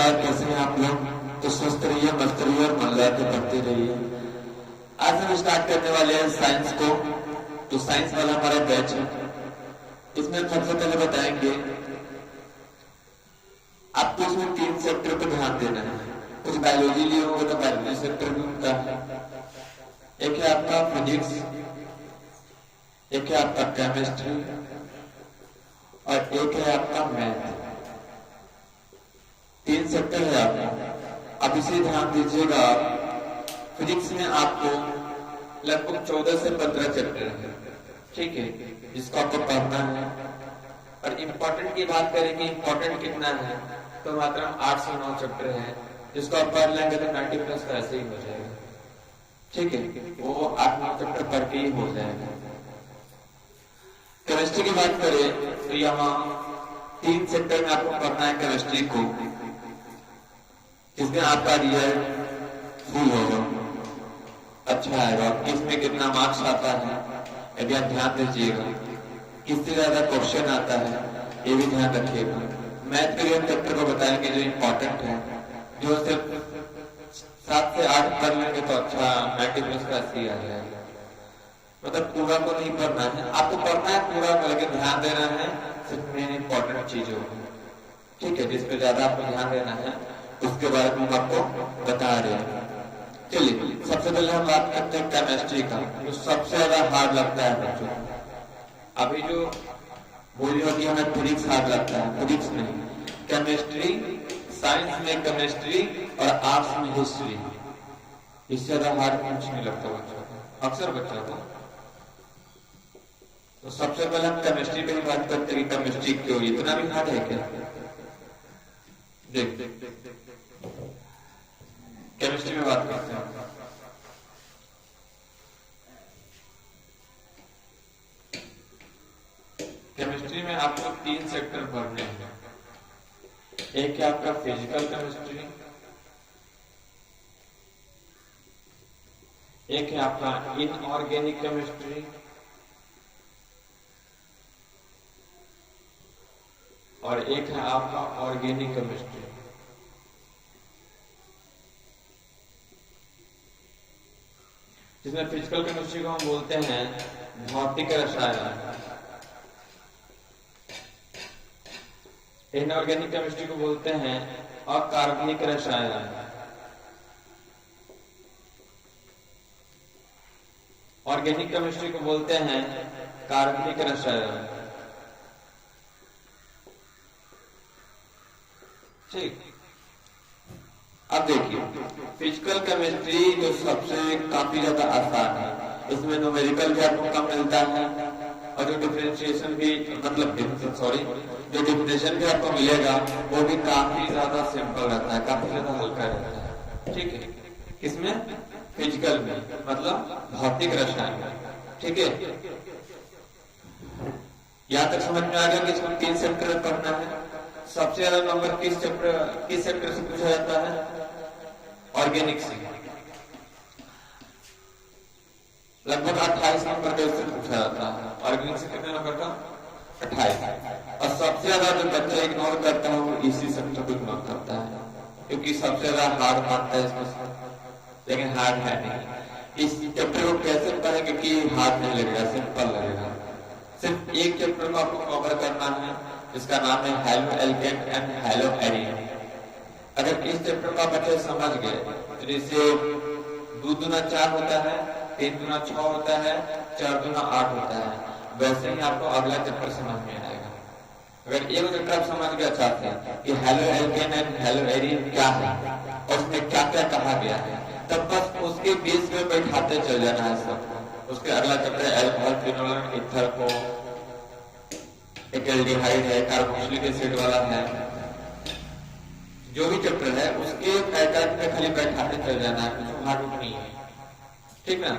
नमस्कार, कैसे हैं आप लोग? तो स्वस्थ रहिए, मस्त रहिए और मन लगा के पढ़ते रहिए। आज हम स्टार्ट करने वाले हैं साइंस को। तो साइंस वाला हमारा बैच है। इसमें सबसे पहले बताएंगे आपको इसमें 3 सेक्टर पर ध्यान देना है। कुछ बायोलॉजी लिए होंगे तो बायोलॉजी सेक्टर भी होता है। एक है आपका फिजिक्स, एक है आपका केमिस्ट्री और एक है आपका मैथ। 3 सेक्टर है आपका। अब इसे ध्यान दीजिएगा। फिजिक्स में आपको लगभग 14 से 15 चैप्टर है, ठीक है, जिसको आपको पढ़ना है। और इम्पोर्टेंट की बात करेंगे, इम्पोर्टेंट कितना है तो मात्र 8 से 9 चैप्टर है, जिसको आप पढ़ लेंगे तो 90+ का ऐसे ही हो जाएगा, ठीक है। वो 8-9 चैप्टर पढ़ के ही हो जाएगा। केमिस्ट्री की बात करें तो यहाँ 3 सेक्टर में आपको पढ़ना है केमिस्ट्री को, जिसमें आपका रिजल्ट फुल होगा, अच्छा आएगा। किसमें कितना मार्क्स आता है यदि आप ध्यान दीजिएगा, किससे ज्यादा क्वेश्चन आता है ये भी ध्यान रखिएगा। मैथ के लिए चैप्टर को बताएंगे जो इम्पोर्टेंट है, जो सिर्फ 7 से 8 कर लेंगे तो अच्छा 90+ का आ जाएगा। मतलब पूरा को नहीं पढ़ना है, आपको पढ़ना है पूरा को, लेकिन ध्यान देना है सिर्फ मेन इम्पोर्टेंट चीजों को, ठीक है। जिसपे ज्यादा आपको ध्यान देना है उसके बारे में हम आपको बता रहे हैं। चलिए सबसे पहले हम बात करते हैं केमिस्ट्री का, जो सबसे ज्यादा हार्ड लगता है बच्चों। अभी जो बोली होगी हमें फिजिक्स हार्ड लगता है, फिजिक्स नहीं, केमिस्ट्री। साइंस में केमिस्ट्री और आर्ट्स में हिस्ट्री, इससे ज्यादा हार्ड कुछ नहीं लगता बच्चों को, अक्सर बच्चों को। तो सबसे पहले हम केमिस्ट्री पे ही बात करते हैं कि केमिस्ट्री क्यों इतना भी हार्ड है क्या। देख केमिस्ट्री में बात करते हैं। केमिस्ट्री में आपको 3 सेक्टर पढ़ने हैं। एक है आपका फिजिकल केमिस्ट्री, एक है आपका इनऑर्गेनिक केमिस्ट्री और एक है आपका ऑर्गेनिक केमिस्ट्री। जिसमें फिजिकल केमिस्ट्री को हम बोलते हैं भौतिक रसायन, इनऑर्गेनिक केमिस्ट्री को बोलते हैं अकार्बनिक रसायन, ऑर्गेनिक केमिस्ट्री को बोलते हैं कार्बनिक रसायन, ठीक। अब देखिए फिजिकल केमिस्ट्री जो सबसे काफी ज्यादा आसान है, इसमें न्यूमेरिकल भी आपको कम मिलता है और जो डिफरेंशिएशन भी मतलब जो डिफिनेशन भी आपको मिलेगा वो भी काफी ज्यादा सिंपल रहता है, काफी ज्यादा हल्का रहता है, ठीक है। किसमें? फिजिकल में, मतलब भौतिक रसायन में, ठीक है। यहां तक समझ में आ गया कि इसमें 3 सेक्टर पढ़ना है। सबसे ज्यादा नंबर किस सेक्टर से पूछा जाता है? ऑर्गेनिक से। लगभग 28 नंबर का इससे पूछा जाता है। ऑर्गेनिक से कितने नंबर का? 28। और सबसे ज्यादा जो बच्चा इग्नोर करता है वो इसी सेक्टर को इग्नोर करता है, क्योंकि सबसे ज्यादा हार्ड मानता है इसमें, लेकिन हार्ड है नहीं। इस चैप्टर को कैसे पढ़ेंगे कि हार्ड नहीं लगेगा, सिंपल लगेगा। सिर्फ एक चैप्टर को आपको कवर करना है, जिसका नाम है hello alkene and hello arene. अगर इस चैप्टर को आप अच्छे समझ गए तो जैसे 2 दूना 4 होता है, 3 दूना 6 होता है, 4 दूना 8 होता है, वैसे ही आपको अगला चैप्टर समझ में आएगा। अगर एक चैप्टर आप समझ गया चाहते हैं कि hello alkene and hello arene क्या है और उसमें क्या क्या कहा गया है, तब बस उसके बेस में बैठाते चल जाना है सबको। उसके अगला चैप्टर अल्कोहल, फिनोल, ईथर को, एक एल्डिहाइड है, कार्बोक्सिलिक एसिड वाला है, जो भी चैप्टर है उसके पैटर्न में खाली बैठाते चल जाना है, कुछ हार्ड नहीं है, ठीक ना।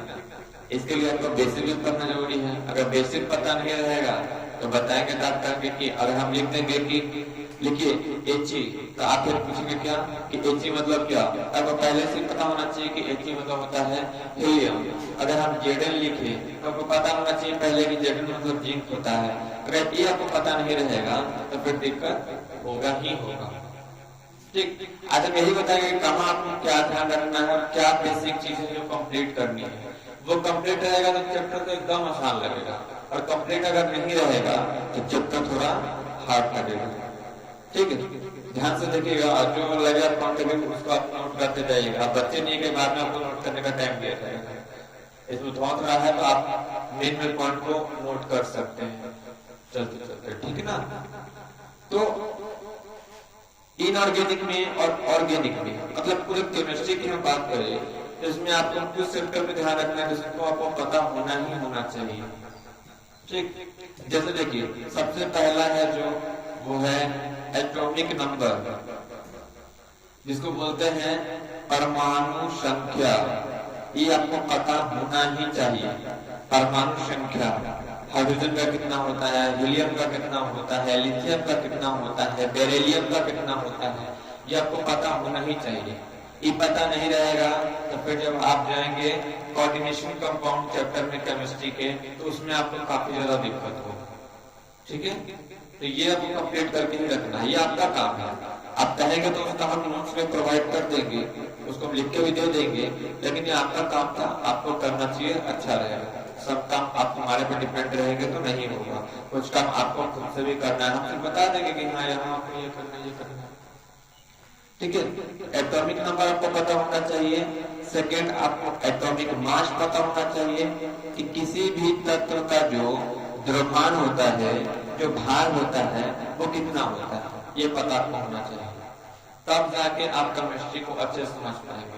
इसके लिए आपको बेसिक भी पढ़ना जरूरी है। अगर बेसिक पता नहीं रहेगा तो बताएंगे डॉक्टर कि अगर हम लिख देंगे कि लिखिए He, तो आप फिर पूछेंगे क्या कि He मतलब क्या। आपको पहले से पता होना चाहिए कि He मतलब होता है हीलियम। अगर हम Zn लिखे तो आपको पता होना चाहिए पहले कि Zn मतलब जिंक होता है। अगर ये आपको पता नहीं रहेगा तो फिर दिक्कत होगा ही होगा। ठीक। आज हम यही बताएंगे कि कहाँ आपको क्या ध्यान रखना है और क्या बेसिक चीजें जो कंप्लीट करनी है। वो कंप्लीट रहेगा तो चैप्टर तो एकदम आसान लगेगा, और कंप्लीट अगर नहीं रहेगा तो चैप्टर थोड़ा हार्ड लगेगा। ठीक है, ध्यान से देखिएगा, और जो लगेगा कॉन्टेक्ट उसको आप नोट करते जाइएगा। आप बच्चे नहीं के बाद में आपको नोट करने का टाइम दिया जाएगा। इसमें बहुत रहा है तो आप मेन पॉइंट को नोट कर सकते हैं चलते चलते, ठीक है ना। तो इनऑर्गेनिक में और ऑर्गेनिक में, मतलब पूरे केमिस्ट्री की हम बात करें तो इसमें आपको कुछ सेक्टर पे ध्यान रखना है जिसको आपको पता होना ही होना चाहिए। ठीक, जैसे देखिए सबसे पहला है जो वो है एटॉमिक नंबर, जिसको बोलते हैं परमाणु संख्या। ये आपको पता होना ही चाहिए। परमाणु संख्या, हाइड्रोजन का कितना होता है, हीलियम का कितना होता है, लिथियम का कितना होता है, बेरिलियम का कितना होता है, ये आपको पता होना ही चाहिए। ये पता नहीं रहेगा तो फिर जब आप जाएंगे कोऑर्डिनेशन कंपाउंड चैप्टर में केमिस्ट्री के, तो उसमें आपको काफी ज्यादा दिक्कत होगी। ठीक है, तो ये आपको कंप्लीट करके ही रखना है, ये आपका काम है। आप कहेंगे तो उसका हम नोट्स में प्रोवाइड कर देंगे, उसको हम लिख के भी दे देंगे, लेकिन ये आपका काम था, आपको करना चाहिए, अच्छा रहेगा। सब काम आप हमारे पे डिपेंड रहेंगे तो नहीं होगा, कुछ काम आपको खुद से भी करना है। हम सिर्फ बता देंगे कि हाँ यहाँ आपको ये करना है, ये करना है। ठीक है, एटॉमिक नंबर आपको पता होना चाहिए। सेकेंड, आपको एटॉमिक मास पता होना चाहिए कि किसी भी तत्व का जो द्रव्यमान होता है, जो भार होता है, वो कितना होता है, ये पता आपको होना चाहिए। तब जाके आप केमिस्ट्री को अच्छे समझ पाएंगे।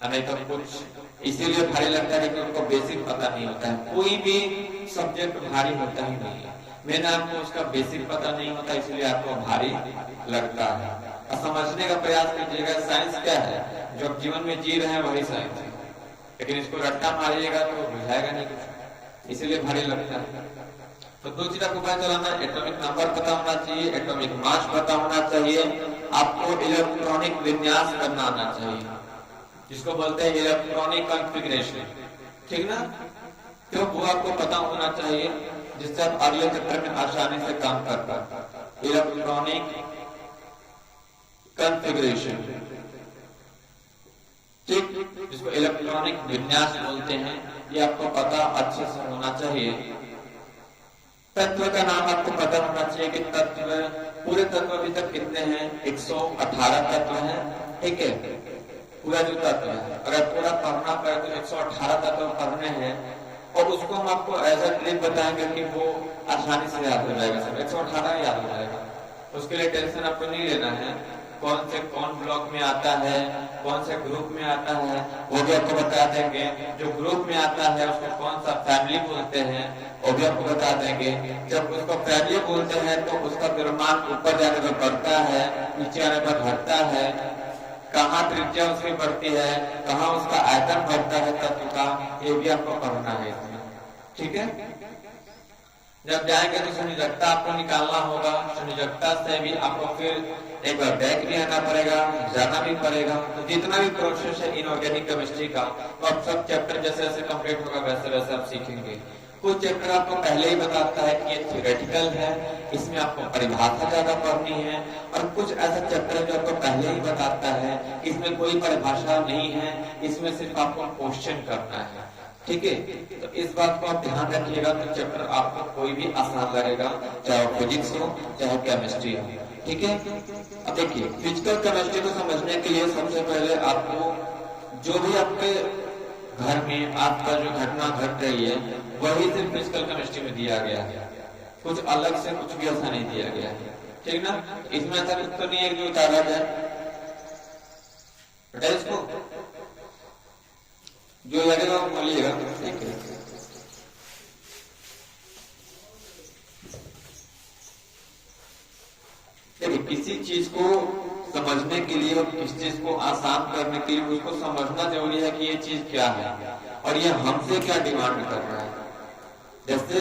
नहीं तो कुछ इसीलिए भारी लगता है कि उनको बेसिक पता नहीं होता है। कोई भी सब्जेक्ट भारी होता ही नहीं है, मैंने आपको उसका बेसिक पता नहीं होता, इसलिए आपको भारी लगता है। और समझने का प्रयास कीजिएगा, साइंस क्या है, जो आप जीवन में जी रहे हैं वही साइंस है, लेकिन इसको रट्टा मारिएगा तो बुझाएगा नहीं कुछ, इसीलिए भारी लगता है। तो दो चीज आपको पता चलाना, एटॉमिक नंबर पता होना चाहिए, एटॉमिक मास पता होना चाहिए, आपको इलेक्ट्रॉनिक विन्यास करना आना चाहिए, जिसको बोलते हैं इलेक्ट्रॉनिक कॉन्फ़िगरेशन। ठीक ना, तो वो आपको पता होना चाहिए, जिससे आप अगले चैप्टर में आसानी से काम कर पाए। इलेक्ट्रॉनिक कॉन्फ़िगरेशन, ठीक, जिसको इलेक्ट्रॉनिक विन्यास बोलते हैं, ये आपको पता अच्छे से होना चाहिए। तत्व का नाम आपको पता होना चाहिए कि तत्व, पूरे तत्व अभी तक कितने हैं, 118 तत्व हैं। ठीक है, पूरा जो तत्व है, अगर पूरा पढ़ना पड़े तो 118 तत्व पढ़ने हैं, और उसको हम आपको ऐसा ट्रिक बताएंगे कि वो आसानी से याद हो जाएगा, सब 118 याद हो जाएगा। उसके लिए टेंशन आपको नहीं लेना है, कौन से कौन ब्लॉक में आता है, कौन से ग्रुप में आता है, वो भी आपको बता देंगे। जो ग्रुप में आता है उसको कौन सा फैमिली बोलते हैं, वो भी आपको बता देंगे। जब उसको फैमिली बोलते हैं तो उसका द्रव्यमान ऊपर जाने पर बढ़ता है, नीचे आने पर घटता है, कहाँ त्रिज्या उसकी बढ़ती है, कहाँ उसका आयतन बढ़ता है तत्व का, ये भी आपको पढ़ना है इसमें। ठीक है, जब जाएंगे तो संयोजकता आपको निकालना होगा, संयोजकता से भी आपको फिर एक बार बैक भी आना पड़ेगा, जाना भी पड़ेगा। तो जितना भी प्रोसेस है इनऑर्गेनिक केमिस्ट्री का, तो आप सब चैप्टर जैसे जैसे कंप्लीट होगा वैसे वैसे आप सीखेंगे। कुछ चैप्टर आपको पहले ही बताता है कि ये थ्योरेटिकल है, इसमें आपको परिभाषा ज्यादा पढ़नी है, और कुछ ऐसा चैप्टर है जो आपको पहले ही बताता है कि इसमें कोई परिभाषा नहीं है, इसमें सिर्फ आपको क्वेश्चन करना है। ठीक है, तो इस बात को आप ध्यान रखिएगा, तो चैप्टर आपको कोई भी आसान लगेगा, चाहे फिजिक्स हो चाहे केमिस्ट्री हो। ठीक है, अब देखिए फिजिकल केमिस्ट्री को समझने के लिए सबसे पहले आपको जो भी आपके घर में आपका जो घटना घट रही है वही सिर्फ फिजिकल केमिस्ट्री में दिया गया है, कुछ अलग से कुछ भी ऐसा नहीं दिया गया है। ठीक ना, इसमें ऐसा कुछ तो नहीं है कि उतारा जाए, बेटा इसको जो लगेगा वो बोलिएगा। ठीक है, देखिए किसी चीज को समझने के लिए और किसी चीज को आसान करने के लिए उसको समझना जरूरी है कि ये चीज क्या है और ये हमसे क्या डिमांड कर रहा है। जैसे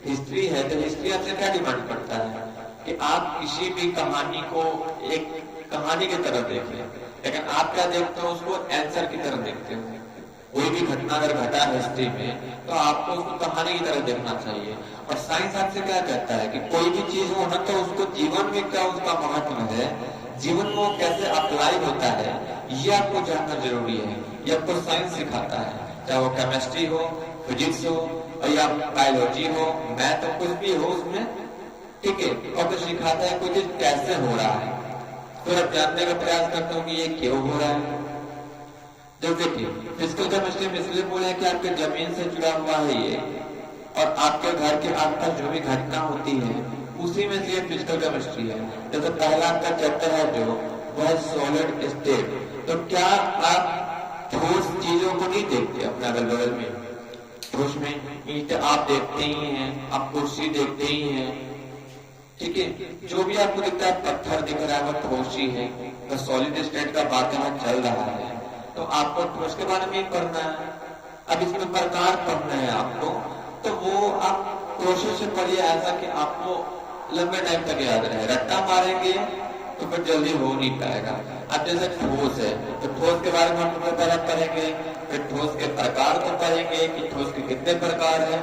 हिस्ट्री है तो हिस्ट्री आपसे क्या डिमांड करता है कि आप किसी भी कहानी को एक कहानी की तरह देखें, लेकिन आप क्या देखते हो, उसको आंसर की तरह देखते हो। कोई भी घटना अगर घटा है हिस्ट्री में तो आपको उसको कहानी की तरह देखना चाहिए। और साइंस आपसे क्या कहता है कि कोई भी चीज हो ना तो उसको जीवन में क्या उसका महत्व है, जीवन में वो कैसे अप्लाई होता है, ये आपको जानना जरूरी है। ये आपको साइंस सिखाता है, चाहे वो केमिस्ट्री हो, फिजिक्स हो, या बायोलॉजी हो, मैथ हो, कुछ भी हो उसमें, ठीक है। और तो सिखाता है कोई चीज कैसे हो रहा है, फिर आप जानने का प्रयास करते हो कि ये क्यों हो रहा है। जब देखिए फिजिकल केमिस्ट्री में इसलिए बोले कि आपके जमीन से जुड़ा हुआ है ये, और आपके घर के आसपास जो भी घटना होती है उसी में से फिजिकल केमिस्ट्री है। जैसे पहला आपका चैप्टर है जो वह सॉलिड स्टेट, तो क्या आप ठोस चीजों को नहीं देखते अपने अगल बगल में? ठोस में ईंट आप देखते ही हैं, आप कुर्सी देखते ही हैं, ठीक है। जो भी आपको दिखता है, पत्थर दिख रहा है, वो ठोस ही है। तो सॉलिड स्टेट का बात यहाँ चल रहा है, तो आपको ठोस के बारे में ही पढ़ना है। अब इसमें प्रकार पढ़ना है आपको, तो वो आप कोशिश से पढ़िए ऐसा कि आपको लंबे टाइम तक याद रहे। रट्टा मारेंगे तो फिर जल्दी हो नहीं पाएगा। अब जैसे ठोस है, तो ठोस के बारे में हम पहले पढ़ेंगे, फिर ठोस के प्रकार को पढ़ेंगे कि ठोस के कितने प्रकार है,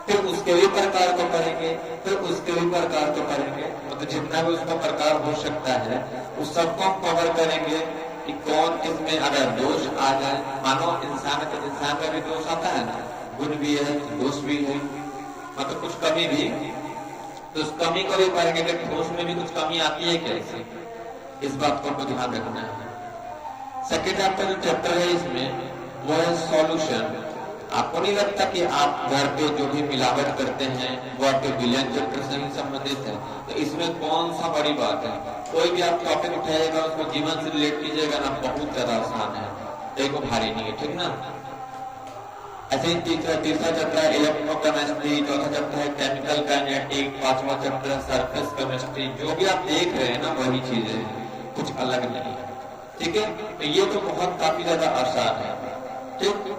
फिर उसके भी प्रकार को पढ़ेंगे, फिर उसके भी प्रकार को पढ़ेंगे। मतलब जितना भी उसका प्रकार हो सकता है उस सबको हम कवर करेंगे कि कौन किसमें अगर दोष आ जाए। मानो इंसान का भी दोष आता है ना, गुण भी है, दोष भी है, मतलब कुछ कमी भी, तो उस कमी को भी पढ़ेंगे कि ठोस में भी कुछ कमी आती है कैसे, इस बात को आपको ध्यान रखना है। सेकेंड आपका जो चैप्टर है इसमें वो है सॉल्यूशन। आपको नहीं लगता कि आप घर पे जो भी मिलावट करते हैं वो आपके विलयन चैप्टर से ही संबंधित है? तो इसमें कौन सा बड़ी बात है? कोई भी आप टॉपिक उठाइएगा उसको जीवन से रिलेट कीजिएगा ना, बहुत ज्यादा आसान है, देखो भारी नहीं है, ठीक ना। ऐसे ही तीसरा चैप्टर है इलेक्ट्रोकेमिस्ट्री, चौथा चैप्टर है केमिकल काइनेटिक, पांचवा चैप्टर है सरफेस केमिस्ट्री। जो भी आप देख रहे हैं ना वही चीजें हैं, कुछ अलग नहीं है, ठीक है। तो ये तो बहुत काफी ज्यादा आसान है, ठीक।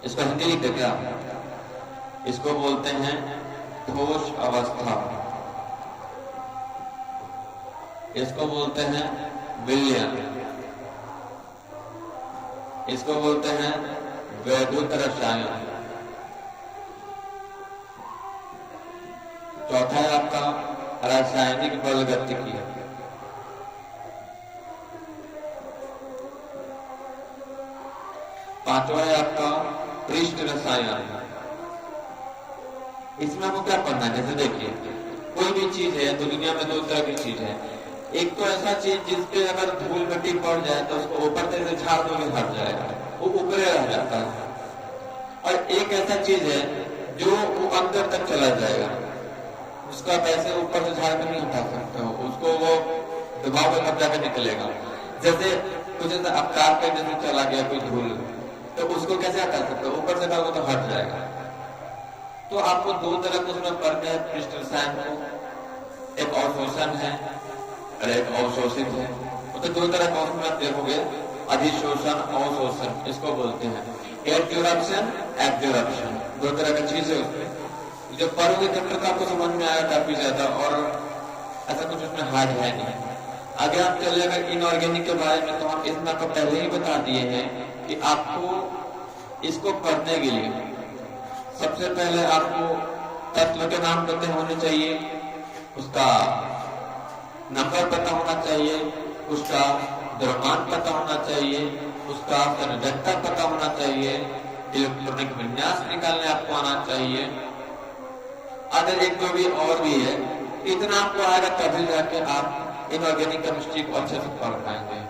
इसको हिंदी लिख देते आप, इसको बोलते हैं ठोस अवस्था, इसको बोलते हैं विलयन, इसको बोलते हैं वैद्युत रसायन। चौथा है आपका रासायनिक बल गतिकी, पांचवा है आपका पृष्ठ रसायन। इसमें आपको क्या पढ़ना है? जैसे देखिए कोई भी चीज है तो दुनिया में दो तरह की चीज है। एक तो ऐसा चीज जिसपे अगर धूल मिट्टी पड़ जाए तो उसको ऊपर से झाड़ दोगे हट जाएगा, वो ऊपरे रह जाता है। और एक ऐसा चीज है जो वो अंदर तक चला जाएगा, उसका पैसे ऊपर से झाड़ कर नहीं हटा सकते हो, उसको वो दबाव में जाकर निकलेगा। जैसे कुछ ऐसा अवतार पे जैसे चला गया कोई धूल, तो उसको कैसे हटा सकते हो? ऊपर से करोगे तो हट जाएगा। तो आपको दो तरह को उसमें पढ़ना है पृष्ठ रसायन को, एक अवशोषण है और एक अवशोषित है। तो दो तरह का उसमें आप देखोगे, अधिशोषण अवशोषण इसको बोलते हैं, एब्जॉर्प्शन एब्जॉर्प्शन, दो तरह की चीज है उसमें। जब पढ़ोगे चैप्टर का आपको समझ में आएगा काफी ज्यादा, और ऐसा कुछ उसमें हार्ड है नहीं। आगे आप चलिएगा इनऑर्गेनिक के बारे में, तो हम इतना आपको पहले ही बता दिए हैं कि आपको इसको पढ़ने के लिए सबसे पहले आपको तत्व के नाम पता होने चाहिए, उसका नंबर पता होना चाहिए, उसका द्रव्यमान पता होना चाहिए, उसका संरचना पता होना चाहिए, इलेक्ट्रॉनिक विन्यास निकालने आपको आना चाहिए। अगर एक दो भी और भी है, इतना आपको आएगा तभी जाके आप इनऑर्गेनिक केमिस्ट्री को अच्छे से पढ़ पाएंगे।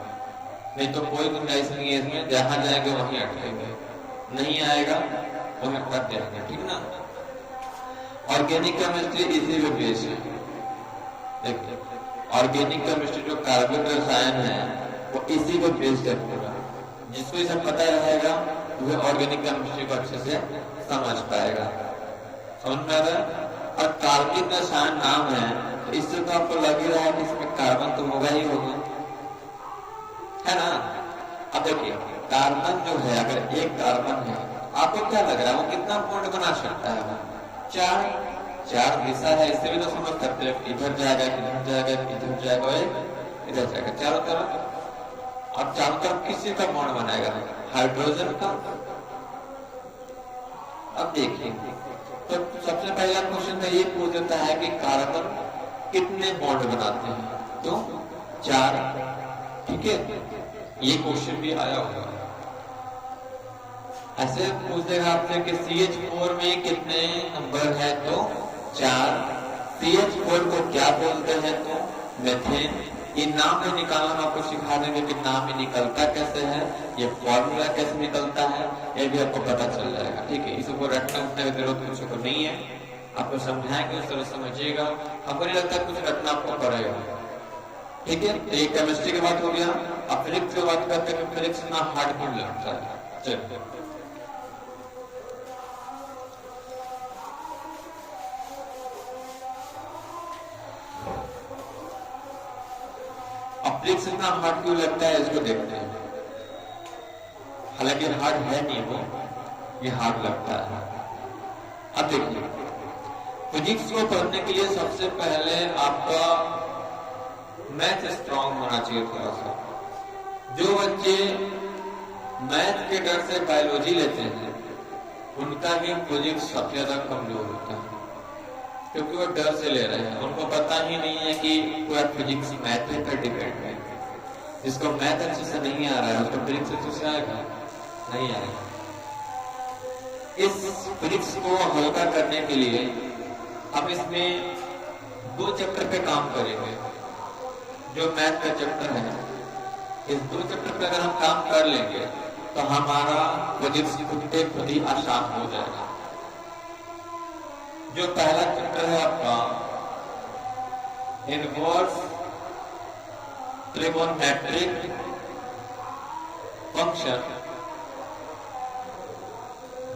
नहीं तो कोई गुंजाइश नहीं है इसमें, जहां जाएंगे वहीं अटकेंगे, नहीं आएगा वहीं अटक जाएंगे, ठीक ना। ऑर्गेनिक केमिस्ट्री इसी पे बेस है। देखिए ऑर्गेनिक केमिस्ट्री जो कार्बनिक रसायन है वो इसी पे बेस्ड है पूरा। जिसको ये सब पता रहेगा वह ऑर्गेनिक केमिस्ट्री को अच्छे से समझ पाएगा। समझ में आ रहा है? और कार्बनिक रसायन नाम है तो इससे तो आपको लग ही रहा है कि इसमें कार्बन तो होगा ही होगा, है ना। अब देखिए कार्बन जो है, अगर एक कार्बन है, आपको क्या लग रहा है वो कितना बॉन्ड बना सकता है? चार हिस्सा है, इससे भी तो समझ सकते हैं, इधर जाएगा इधर जाएगा इधर जाएगा इधर जाएगा, चारों तरफ। अब चारों तरफ किसी का बॉन्ड बनाएगा? हाइड्रोजन का। अब देखिए तो सबसे पहला क्वेश्चन तो ये पूछ देता है कि कार्बन कितने बॉन्ड बनाते हैं? तो 4, ठीक है। ये क्वेश्चन भी आया होगा। ऐसे पूछ देगा आपसे कि CH4 में कितने नंबर है, तो 4। CH4 को क्या बोलते हैं, तो मेथेन। ये नाम नहीं निकालना, हम आपको सिखा देंगे कि नाम ही निकलता कैसे है, ये फॉर्मूला कैसे निकलता है, ये भी आपको पता चल जाएगा, ठीक है। इसको रटने उठने की जरूरत किसी को नहीं है, आपको समझाएंगे उस तरह समझिएगा। हमको नहीं लगता कुछ रटना आपको पड़ेगा, ठीक है। तो ये केमिस्ट्री की बात हो गया। अब फिजिक्स की बात करते हैं। फिजिक्स ना हार्ड क्यों लगता है, चलिए। फिजिक्स इतना हार्ड क्यों लगता है, इसको देखते हैं। हालांकि हार्ड है नहीं वो, ये हार्ड लगता है। अब देखिए, फिजिक्स को पढ़ने के लिए सबसे पहले आपका मैथ स्ट्रांग होना चाहिए थोड़ा सा। जो बच्चे मैथ के डर से बायोलॉजी लेते हैं, उनका भी फिजिक्स सबसे ज्यादा कमजोर होता है, क्योंकि वो डर से ले रहे हैं। उनको पता ही नहीं है कि पूरा फिजिक्स मैथ पर डिपेंड है। जिसको मैथ अच्छे से नहीं आ रहा है, उसको फिजिक्स अच्छे से आएगा नहीं आएगा। इस फिजिक्स को हल्का करने के लिए हम इसमें 2 चैप्टर पे काम करेंगे। जो मैथ का चैप्टर है, इस 2 चैप्टर पे अगर हम काम कर लेंगे तो हमारा फिजिक्स खुद ही आसान हो जाएगा। जो पहला चैप्टर है आपका इनवर्स ट्रिगोनोमेट्रिक फंक्शन,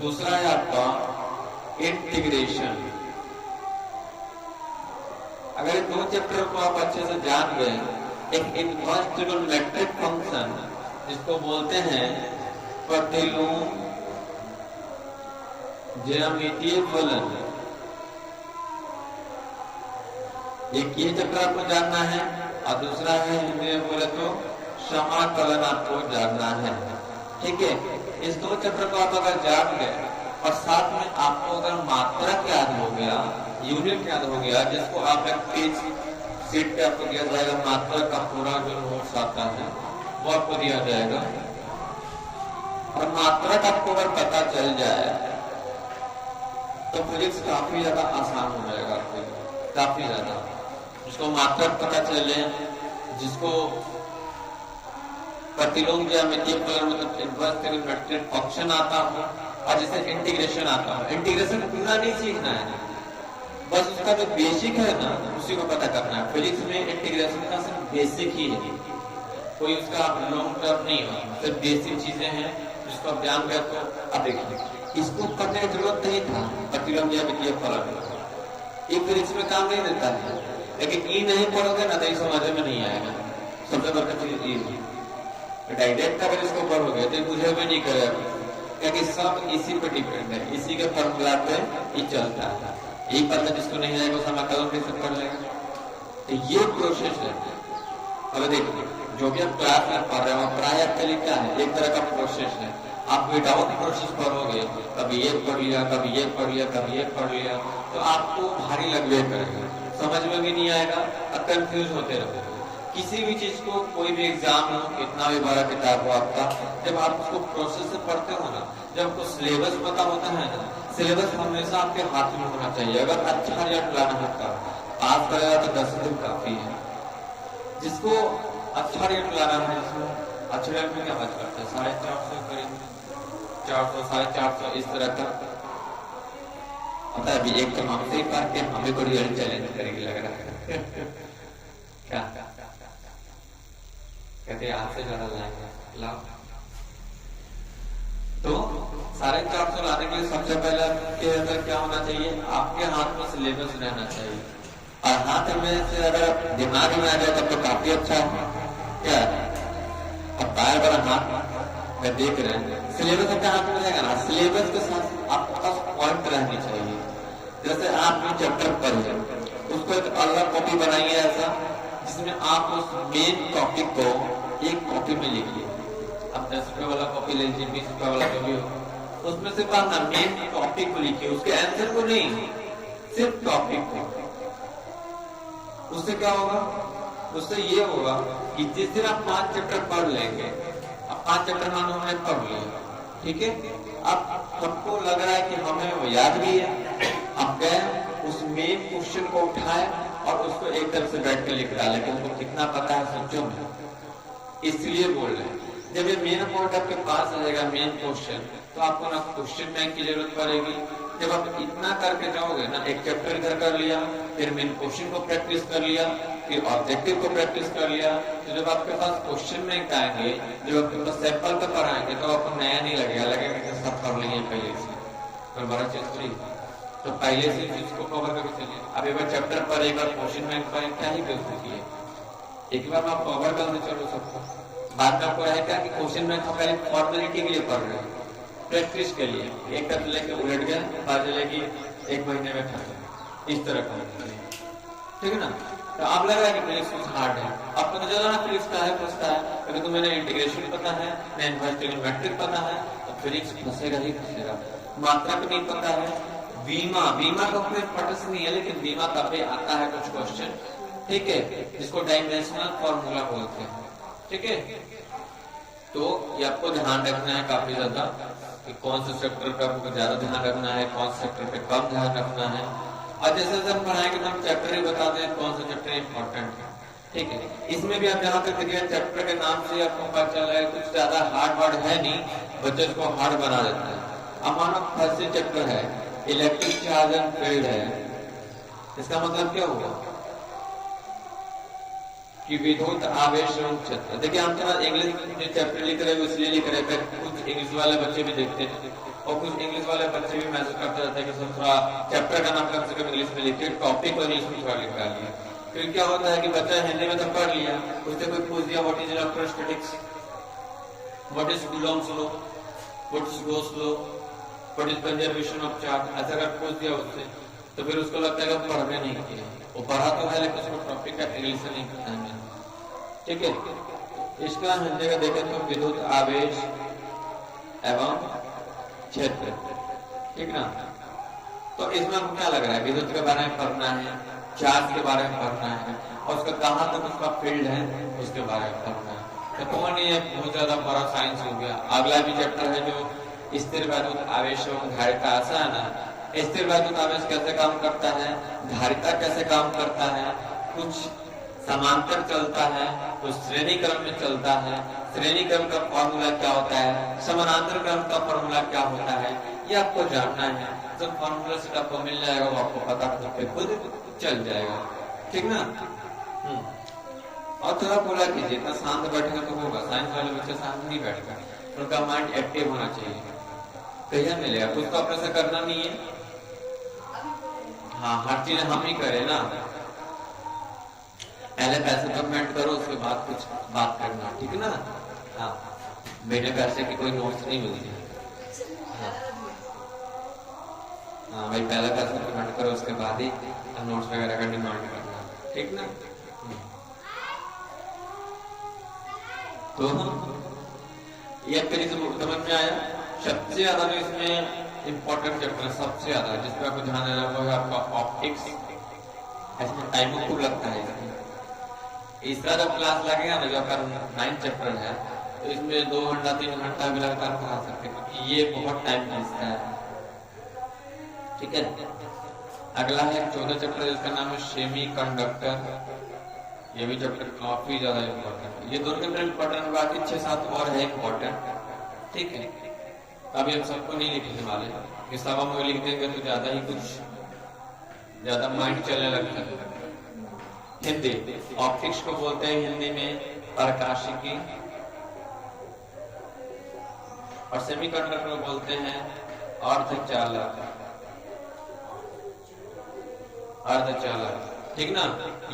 दूसरा है आपका इंटीग्रेशन। अगर इन 2 चैप्टर को आप अच्छे से जान गए, एक इनवर्स ट्रिगोनोमेट्रिक फंक्शन जिसको बोलते हैं प्रतिलोम ज्यामितीय फलन, एक ये चैप्टर आपको जानना है। और दूसरा है हिंदी में बोले तो समाकलन आपको जानना है, ठीक है। इस 2 चैप्टर को आप अगर जान गए और साथ में आपको अगर मात्रक याद हो गया, यूनिट याद हो गया, जिसको आप एक पेज सीट पे आपको दिया जाएगा, मात्रक का पूरा जो नोट्स आता है वो आपको दिया जाएगा। और मात्रक आपको अगर पता चल जाए तो फिजिक्स काफी ज्यादा आसान हो जाएगा आपको, काफी ज्यादा। जिसको मात्रक पता चले, जिसको प्रतिलोम ज्यामितीय फलन मतलब इनवर्स ट्रिगोनोमेट्रिक फंक्शन आता हो, और जिसे इंटीग्रेशन आता हो। इंटीग्रेशन पूरा नहीं सीखना है, बस उसका जो बेसिक है ना, उसी को पता करना है। फिजिक्स में इंटीग्रेशन का सिर्फ बेसिक ही है, कोई उसका लॉन्ग टर्म नहीं है, सिर्फ बेसिक चीजें हैं जिसको आप जान गए। तो अब देखिए, इसको करने की जरूरत नहीं था, प्रतिलोम ज्यामितीय फलन ये फिजिक्स में काम नहीं देता है। लेकिन ये नहीं पढ़ोगे ना तो ये समझ में नहीं आएगा। सबसे बड़ा चीज ये डायरेक्ट अगर इसको पढ़ोगे तो बुझे भी नहीं करेगा, क्योंकि सब इसी पे डिपेंड है, इसी के फॉर्मूला पे ये चलता है। यही पता जिसको नहीं आएगा समाकलन कैसे कर लेगा, तो ये प्रोसेस है। अब देखिए, जो भी आप क्लास में पढ़ रहे हो प्राय आपके लिए क्या है, एक तरह का प्रोसेस है। आप विदाउट प्रोसेस पढ़ोगे, कभी ये पढ़ लिया, कभी ये पढ़ लिया, कभी ये पढ़ लिया, तो आपको भारी लगवे करेगा, समझ में भी नहीं आएगा और कंफ्यूज होते रहोगे। किसी भी चीज को, कोई भी एग्जाम हो, कितना भी बड़ा किताब हो आपका, जब आप उसको प्रोसेस से पढ़ते हो ना, जब आपको सिलेबस पता होता है ना, सिलेबस हमेशा आपके हाथ में होना चाहिए। अगर अच्छा रिजल्ट लाना होता पास करेगा तो 10 दिन काफी है। जिसको अच्छा रिजल्ट लाना है, जिसको अच्छा रिजल्ट में क्या बात करते हैं, 450 करीब 400 450 इस तरह का पता है। अभी एक तो हमसे पार के हमें को रिजल्ट चैलेंज करेगी लग रहा है क्या कहते आपसे ज्यादा लाएंगे लाओ। तो 450 लाने के लिए सबसे पहले आपके अंदर क्या होना चाहिए, आपके हाथ में सिलेबस रहना चाहिए। और हाथ में से अगर दिमाग में आ जाए तब तो काफी अच्छा है। क्या अब बार बार हाथ में देख रहे हैं, सिलेबस अपने हाथ में रहेगा ना, सिलेबस के साथ आपके पास पॉइंट रहनी चाहिए। जैसे आप जो चैप्टर पढ़े उसको एक अलग कॉपी बनाइए ऐसा, जिसमें आप उस मेन टॉपिक को एक कॉपी में लिखिए। अब 10 रुपए वाला कॉपी ले लीजिए, 20 रुपए वाला जो भी हो, उसमें सिर्फ आप मेन टॉपिक को लिखिए, उसके आंसर को नहीं, सिर्फ टॉपिक को। उससे क्या होगा, उससे ये होगा कि जिस दिन आप 5 चैप्टर पढ़ लेंगे, अब 5 चैप्टर मानो हमने पढ़ लिया, ठीक है, अब सबको लग रहा है कि हमें वो याद भी है, आप गए उस मेन क्वेश्चन को उठाए और उसको एक तरफ से बैठ के लिख डाले कि हमको कितना पता है सच्चों में, इसलिए बोल रहे हैं। जब ये मेन बोर्ड आपके पास आ जाएगा मेन क्वेश्चन, तो आपको ना क्वेश्चन बैंक की जरूरत पड़ेगी। जब आप इतना करके जाओगे ना, एक चैप्टर इधर कर लिया, फिर मेन क्वेश्चन को प्रैक्टिस कर लिया, फिर ऑब्जेक्टिव को प्रैक्टिस कर लिया, तो जब आपके पास क्वेश्चन बैंक आएंगे, जब आपके पास सैंपल पेपर आएंगे, तो आपको नया नहीं लगेगा कि सब कर लेंगे पहले से, तो बड़ा चीज थोड़ी, तो पहले से चीज को कवर करके चलिए। अब एक बार चैप्टर पर, एक बार क्वेश्चन बैंक पर, क्या ही बेवकूफी है, एक बार आप कवर करते चलो सबको। बाद में आपको है क्या कि क्वेश्चन बैंक हम पहले फॉर्मेलिटी के लिए पढ़ रहे हैं, प्रैक्टिस के लिए, एक कट लेके उलट गया, बाद लेगी 1 महीने में खत्म, इस तरह का, ठीक है ना। तो आप लग रहा है कि फिजिक्स कुछ हार्ड है, आपको तो चला ना फिजिक्स का है, फंसता है, अगर तो मैंने इंटीग्रेशन पता है, मैं इनवर्स ट्रिग्नोमेट्रिक पता है, तो फिजिक्स फंसेगा ही फंसेगा। मात्रा को नहीं पता है, बीमा का कोई इंपॉर्टेंस नहीं है, लेकिन बीमा का भी आता है कुछ क्वेश्चन, ठीक है, जिसको डायमेंशनल फॉर्मूला बोलते हैं, ठीक है। तो ये आपको ध्यान रखना है काफी ज्यादा कि कौन से सेक्टर पे आपको ज्यादा ध्यान रखना है, कौन से सेक्टर पे कम ध्यान रखना है। और जैसे जैसे हम पढ़ाएंगे तो हम चैप्टर ही बता दें कौन सा चैप्टर इंपॉर्टेंट है, ठीक है। इसमें भी आप जहाँ तक देखिए चैप्टर के नाम से आपको पता चल रहा है कुछ ज्यादा हार्ड वर्ड है नहीं, बच्चे को हार्ड बना देते हैं। अब मानो फर्स्ट चैप्टर है इलेक्ट्रिक चार्ज एंड फील्ड है, इसका मतलब क्या हुआ कि विद्युत आवेश क्षेत्र। देखिए हम थोड़ा इंग्लिश जो चैप्टर लिख रहे हैं इसलिए लिख रहे हैं, कुछ इंग्लिश वाले बच्चे भी देखते हैं और कुछ इंग्लिश वाले बच्चे भी मैसेज करते रहते हैं कि थोड़ा चैप्टर का नाम कम से कम इंग्लिश में लिखिए, टॉपिक को इंग्लिश में थोड़ा लिख डालिए। फिर क्या होता है कि बच्चा हिंदी में तो पढ़ लिया, उससे कोई पूछ दिया what is electrostatics, what is Coulomb's law, what is Gauss law, what is conservation of charge, ऐसा अगर पूछ दिया उससे तो फिर उसको लगता है कि पढ़ने नहीं किया, वो पढ़ा तो है लेकिन उसको टॉपिक का इंग्लिश से नहीं पता है, ठीक है। इसका हिंदी में देखें तो विद्युत आवेश एवं क्षेत्र, ठीक ना। तो इसमें हमको क्या लग रहा है, विद्युत के बारे में पढ़ना है, चार्ज के बारे में पढ़ना है और उसका कहाँ तक उसका फील्ड है उसके बारे में पढ़ना है। तो कौन ये बहुत ज्यादा बड़ा साइंस हो गया। अगला भी चैप्टर है जो स्थिर वैद्युत आवेश एवं धारिता, ऐसा है ना, स्थिर वैद्युत आवेश कैसे काम करता है, धारिता कैसे काम करता है, कुछ समांतर चलता है, कुछ श्रेणी क्रम में चलता है, श्रेणी क्रम का फॉर्मूला क्या होता है, समानांतर क्रम का फॉर्मूला क्या होता है, ये आपको जानना है। जब फॉर्मूला सेट आपको मिल जाएगा वो आपको पता खुद चल जाएगा, ठीक ना। और थोड़ा बोला कीजिए, इतना शांत बैठेगा तो होगा, साइंस वाले बच्चे शांत नहीं बैठेगा, उनका माइंड एक्टिव होना चाहिए। कहिए मिलेगा, कुछ तो अपने से करना नहीं है, हाँ हर चीज हम ही करें ना, पहले पैसे कमेंट करो उसके बाद कुछ बात करना, ठीक है ना। हाँ मेरे पैसे की कोई नोट्स नहीं मिलती, हाँ भाई पहले पैसे कमेंट करो उसके बाद ही नोट्स वगैरह का डिमांड करना, ठीक ना। तो ये समझ में आया। सबसे ज्यादा जो इसमें इंपॉर्टेंट चैप्टर सबसे ज्यादा जिसपे आपको ध्यान देना वो है आपका ऑप्टिक्स। इसमें टाइम खूब लगता है इसमें। इसका जब क्लास लगेगा ना, जो आपका 9 चैप्टर है, तो इसमें 2 घंटा 3 घंटा भी लगातार पढ़ा सकते हैं क्योंकि ये बहुत टाइम खींचता है, ठीक है। अगला है 14 चैप्टर जिसका नाम है सेमी कंडक्टर। ये भी चैप्टर काफी ज्यादा इम्पोर्टेंट है। ये दोनों चैप्टर इम्पोर्टेंट, बाकी 6-7 और है इम्पोर्टेंट, ठीक है। अभी हम सबको नहीं लिखने वाले, कि सब हम लिख देंगे तो ज्यादा ही कुछ ज्यादा माइंड चलने लगता है। हिंदी ऑप्टिक्स को बोलते हैं हिंदी में प्रकाशिकी, और सेमीकंडक्टर को बोलते हैं अर्धचालक। अर्धचालक, ठीक ना।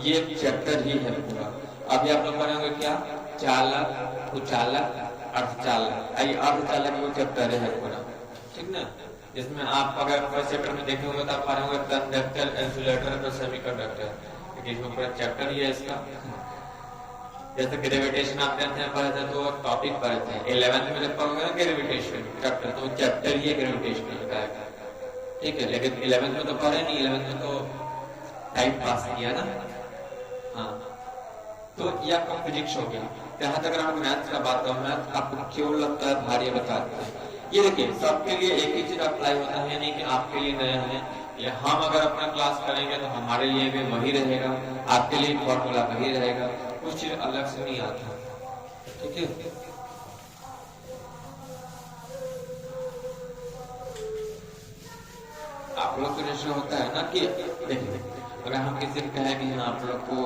ये चैप्टर ही है पूरा। अभी आप लोग पढ़ेंगे क्या, चालक, कुचालक, अर्धचालक। अर्धचालक वो चैप्टर है पूरा, ठीक ना। जिसमें आप अगर फर्स्ट चैप्टर में देखे होंगे तो आप पढ़ेंगे कंडक्टर, इंसुलेटर और सेमीकंडक्टर। इसमें पूरा चैप्टर ही है इसका। जैसे ग्रेविटेशन आप जानते हैं पढ़े थे तो टॉपिक पढ़े थे 11th में जब पढ़ोगे ना ग्रेविटेशन चैप्टर, तो चैप्टर ही है ग्रेविटेशन का, ठीक है। लेकिन 11th में तो पढ़े नहीं, 11th में तो टाइम पास किया ना। हाँ तो ये आपका फिजिक्स हो गया। जहां तक हम मैथ्स का बात करें, मैथ आपको क्यों लगता है भारी बताते हैं। ये देखिए सबके लिए एक ही चीज अप्लाई होता है, नहीं कि आपके लिए नया है। ये हम अगर अपना क्लास करेंगे तो हमारे लिए भी वही रहेगा, आपके लिए फॉर्मूला वही रहेगा, कुछ चीज अलग से नहीं आता। ठीक है, आप लोग को जैसे होता है ना कि देखिए अगर हम किसी को कहें कि हाँ आप लोग को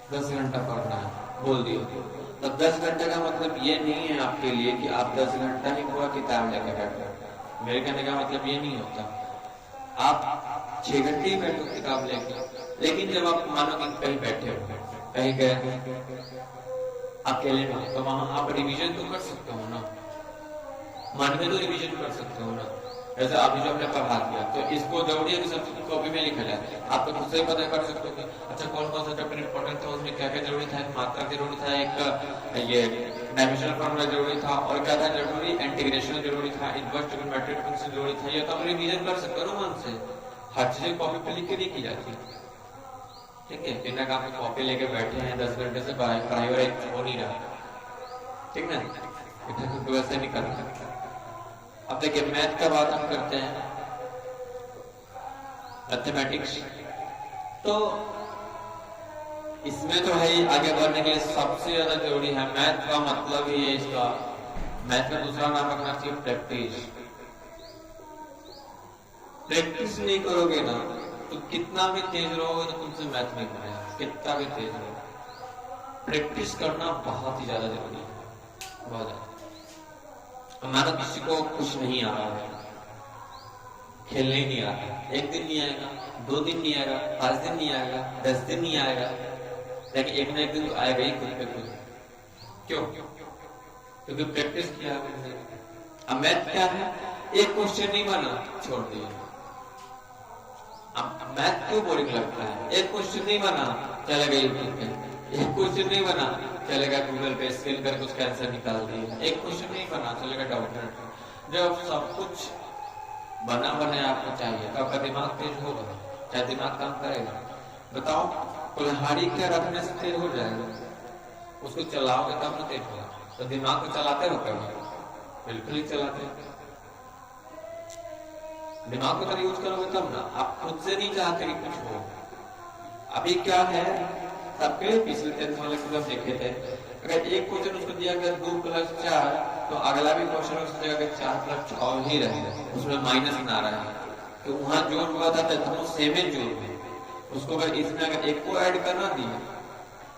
10 घंटा पढ़ना है, बोल दियो, तो 10 घंटे का मतलब ये नहीं है आपके लिए कि आप 10 घंटा ही पूरा किताब लेके बैठो। मेरे कहने का मतलब ये नहीं होता, आप 6 घंटे ही बैठो किताब लेके, लेकिन जब आप मानो कि कहीं बैठे हो, कहीं गए अकेले में, तो वहां आप रिवीजन तो कर सकते हो ना, मन में तो रिवीजन कर सकते हो ना। जैसे अभी जो हमने पढ़ा दिया तो इसको जरूरी है कि सब कॉपी में लिखा जाए, आप तो खुद से ही पता कर सकते हो कि अच्छा कौन कौन सा चैप्टर इंपॉर्टेंट था, उसमें क्या क्या जरूरी था, मात्रा जरूरी था, एक ये डायमेंशनल फॉर्मूला जरूरी था, और क्या था जरूरी, इंटीग्रेशन जरूरी था, इनवर्स ट्रिग्नोमेट्रिक फंक्शन जरूरी था। ये तो आप रिवीजन कर सकते हो ना मन से, हर चीज कॉपी पे लिख के नहीं की जाती। ठीक है, बिना काम में कॉपी लेके बैठे हैं 10 घंटे से पढ़ाई और एक हो नहीं रहा, ठीक ना, इतना वैसे नहीं कर सकता। अब देखिए मैथ का बात हम करते हैं, मैथमेटिक्स, तो इसमें तो है ही आगे बढ़ने के लिए सबसे ज्यादा जरूरी है मैथ का मतलब ही है इसका, मैथ का दूसरा नाम रखना चाहिए प्रैक्टिस। प्रैक्टिस नहीं करोगे ना तो कितना भी तेज रहोगे तो तुमसे मैथ नहीं करेगा, कितना भी तेज रहो। प्रैक्टिस करना बहुत ही ज्यादा जरूरी है, बहुत ज्यादा। हमारा किसी को कुछ नहीं आ रहा है, खेलने ही नहीं आ रहा, एक दिन नहीं आएगा, 2 दिन नहीं आएगा, 5 दिन नहीं आएगा, 10 दिन नहीं आएगा, लेकिन एक ना एक दिन तो आएगा ही खुद पे खुद। क्यों? क्योंकि प्रैक्टिस किया है। अब मैथ क्या है, एक क्वेश्चन नहीं बना छोड़ दिया। अब मैथ क्यों बोरिंग लगता है, एक क्वेश्चन नहीं बना चलेगा यूट्यूब पे, एक क्वेश्चन नहीं बना चलेगा गूगल पे स्क्रीन कर कुछ आंसर निकाल दिए, एक क्वेश्चन नहीं बना चलेगा डॉक्टर। जब सब कुछ बना बने आपको चाहिए तो आपका दिमाग तेज होगा, चाहे दिमाग काम करेगा। बताओ कुल्हाड़ी क्या रखने से तेज हो जाएगा, उसको चलाओगे तब ना तेज होगा। तो दिमाग को चलाते हो कभी? बिल्कुल ही चलाते, दिमाग को तो यूज करोगे तब ना। आप खुद से नहीं चाहते कि कुछ हो। अभी क्या है सबके पिछले 10th वाले को जब देखे थे, अगर एक क्वेश्चन उसको दिया गया 2 + 4 तो अगला भी क्वेश्चन उस जगह 4 + 6 ही रहेगा, उसमें माइनस ना रहा। तो वहां जोड़ हुआ था दोनों सेम ही जोड़ में, उसको अगर इसमें अगर एक को ऐड करना दिया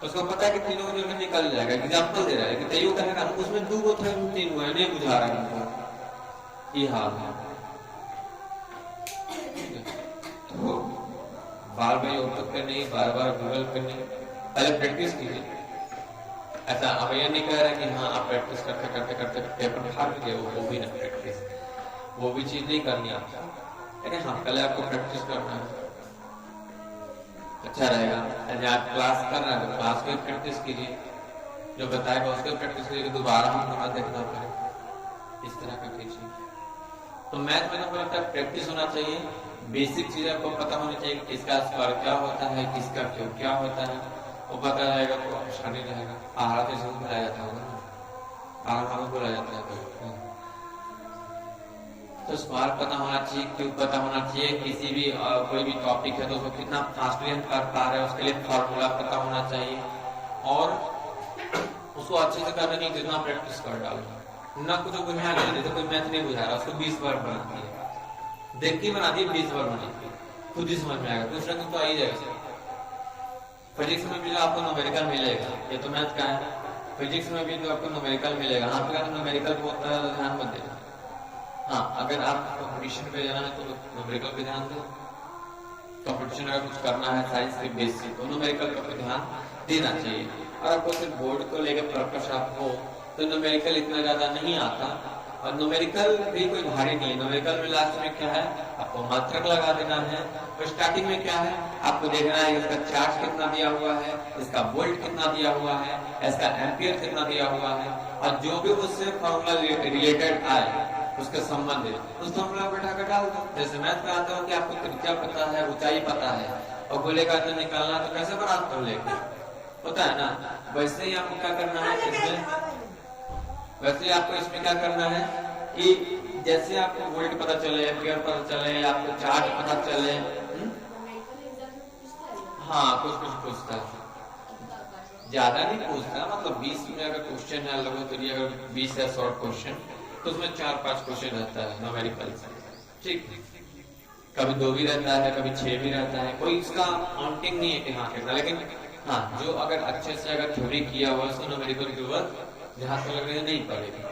तो उसको पता है कि तीनों जोड़ में निकल जाएगा। एग्जाम्पल दे रहा है कि तैयो कहेगा उसमें 2 को था 3 हुआ नहीं बुझा रहा है, ये हाल है। तो बार बार यूट्यूब पे नहीं, बार बार गूगल पे नहीं, पहले प्रैक्टिस कीजिए। ऐसा अब ये नहीं कह रहा कि हाँ आप प्रैक्टिस करते करते करते पेपर फाड़ गए, वो भी ना प्रैक्टिस, वो भी चीज नहीं करनी आपको, लेकिन हाँ पहले आपको प्रैक्टिस करना है, अच्छा रहेगा। यदि आप क्लास कर रहे हैं तो क्लास में प्रैक्टिस कीजिए, जो बताएगा उसको प्रैक्टिस कीजिए, दोबारा हम देखना पड़े, इस तरह का कीजिए। तो मैथ में तो लगता है प्रैक्टिस होना चाहिए, बेसिक चीजें आपको पता होनी चाहिए, किसका स्क्वायर क्या होता है, किसका क्यों क्या होता है, वो पता रहेगा तो आसानी रहेगा। आहार तो इसको बुलाया जाता होगा ना, आहार बोला जाता है तो स्क्वायर पता होना चाहिए, क्यों पता होना चाहिए, किसी भी कोई भी टॉपिक है तो उसको कितना फास्टली हम कर पा रहे हैं उसके लिए फॉर्मूला पता होना चाहिए, और उसको अच्छे से करने के कितना प्रैक्टिस कर डालो ना। कुछ बुझा नहीं, जैसे कोई मैथ नहीं बुझा रहा उसको 20 बार बना दिया, देख के बना दिए 20 बार बना दिए, खुद ही समझ में आएगा, दूसरा दिन तो आ ही जाएगा। फिजिक्स में भी आपको न्यूमेरिकल मिलेगा, ये तो मैथ का है, फिजिक्स में भी तो आपको न्यूमेरिकल मिलेगा। हाँ तो न्यूमेरिकल को उतना ध्यान मत देना, हाँ अगर आप कॉम्पिटिशन पे जाना है तो न्यूमेरिकल पे ध्यान दो, कॉम्पिटिशन अगर कुछ करना है साइंस के बेस से तो न्यूमेरिकल पे ध्यान देना चाहिए। और आपको सिर्फ बोर्ड को लेकर पर्पस आप हो तो न्यूमेरिकल इतना ज्यादा नहीं आता, और न्यूमेरिकल भी कोई भारी नहीं है। न्यूमेरिकल में लास्ट में क्या है, आपको मात्रक लगा देना है, और स्टार्टिंग में क्या है आपको देखना है इसका चार्ज कितना दिया हुआ है, इसका वोल्ट कितना दिया हुआ है, इसका एम्पियर कितना दिया हुआ है, और जो भी उससे फॉर्मूला रिलेटेड आए उसके संबंधित उस फॉर्मूला बैठा कर डाल दो। जैसे मैथ में आता हो कि आपको त्रिज्या पता है, ऊंचाई पता है, और गोले का निकालना तो कैसे बनाते हो, लेके होता है ना, वैसे ही आपको क्या करना है इसमें, वैसे ही आपको इसमें क्या करना है कि जैसे आपको वोल्ट पता चले, एम्पियर पता चले, आपको चार्ज पता चले, हाँ कुछ कुछ पूछता है, ज्यादा नहीं पूछता, मतलब 20 में अगर क्वेश्चन है लगभग तो अगर 20 है शॉर्ट क्वेश्चन तो उसमें 4-5 क्वेश्चन रहता है न्यूमेरिकल, ठीक, कभी 2 भी रहता है, कभी 6 भी रहता है, कोई इसका काउंटिंग नहीं है कि हाँ कितना, लेकिन हाँ जो अगर अच्छे से अगर थ्योरी किया हुआ उसको न्यूमेरिकल के ऊपर जहाँ तक लग रही है नहीं पड़ेगी,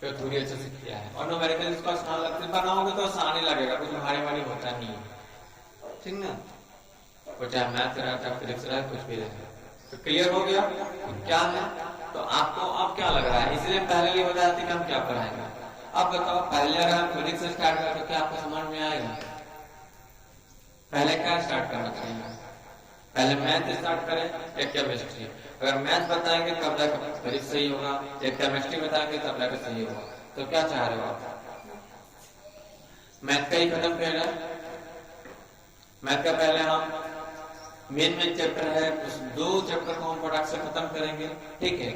तो थ्योरी अच्छे से किया है, और न्यूमेरिकल इसको आसान लगता है, बनाओगे तो आसान ही लगेगा, कुछ भारी भारी होता नहीं है, ठीक ना, वो चाहे मैथ रहा चाहे फिजिक्स रहा कुछ भी रहे। तो क्लियर हो गया क्या है, तो आपको अब क्या लग रहा है, इसलिए पहले ये बताया था कि हम क्या पढ़ाएंगे। अब बताओ पहले अगर हम फिजिक्स से स्टार्ट करें तो क्या आपको समझ में आएगा, पहले क्या स्टार्ट करना चाहिए, पहले मैथ स्टार्ट करें या केमिस्ट्री, अगर मैथ बताएंगे तब जाकर फिजिक्स सही होगा, या केमिस्ट्री बताएंगे तब जाकर सही होगा, तो क्या चाह रहे हो आप, मैथ का ही खत्म करेगा, मैथ का पहले हम मेन चैप्टर है उस 2 चैप्टर को हम प्रोडक्ट से खत्म करेंगे, ठीक है,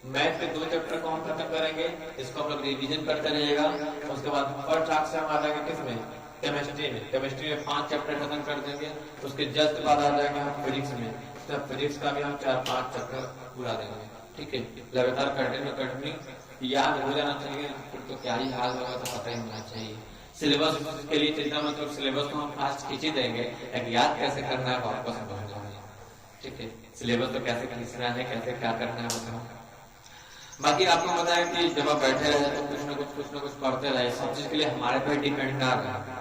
मैथ के 2 चैप्टर को हम खत्म करेंगे, इसको हम लोग रिवीजन करते रहेगा, उसके बाद फर्स्ट क्लास से हम आ जाएंगे किसमें, केमिस्ट्री में, केमिस्ट्री में 5 चैप्टर खत्म कर देंगे, उसके जस्ट बाद आ जाएंगे हम फिजिक्स में, तो फिजिक्स का भी हम 4-5 चैप्टर पूरा देंगे, ठीक है, लगातार कंटिन्यू याद हो जाना चाहिए, फिर तो क्या ही हाल होगा तो पता ही होना चाहिए। सिलेबस के लिए चिंता मत करो, सिलेबस को हम फास्ट खींच ही देंगे, याद कैसे करना है आपको समझ जाएंगे, ठीक है, सिलेबस तो कैसे खींचना है, कैसे क्या करना है बताओ। बाकी आपको बताया कि जब आप बैठे रहे तो कुछ ना कुछ पढ़ते रहे, सब चीज के लिए हमारे पे डिपेंड ना रहे,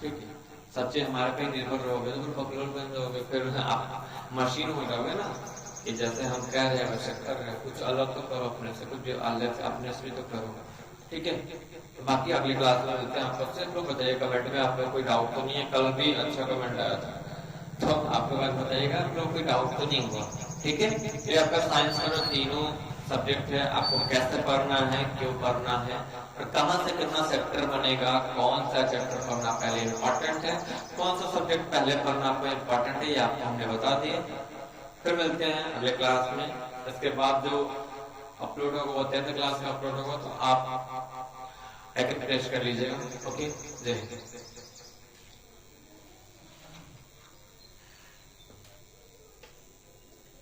ठीक है, सब चीज हमारे पे निर्भर रहोगे तो फिर पॉपुलर बन जाओगे, फिर आप मशीन हो जाओगे ना, कि जैसे हम कह रहे हैं वैसे कर रहे हैं, कुछ अलग तो करो अपने से, कुछ अलग से अपने से भी तो करो, ठीक है। तो बाकी अगली क्लास में मिलते हैं, आप सबसे लोग बताइए कमेंट में, आपको कोई डाउट तो नहीं है, कल भी अच्छा कमेंट आया था, तो आपके पास बताइएगा आप लोग कोई डाउट तो नहीं हुआ, ठीक है। ये आपका साइंस का जो तीनों सब्जेक्ट है, आपको कैसे पढ़ना है, क्यों पढ़ना है, और कहाँ से कितना सेक्टर बनेगा, कौन सा चैप्टर पढ़ना पहले इम्पोर्टेंट है, कौन सा सब्जेक्ट पहले पढ़ना आपको इम्पोर्टेंट है, ये आपको हमने बता दिए। फिर मिलते हैं अगले क्लास में, इसके बाद जो अपलोड होगा वो 10th क्लास में अपलोड होगा, तो आप एक प्रेस कर लीजिएगा, ओके, जय हिंद।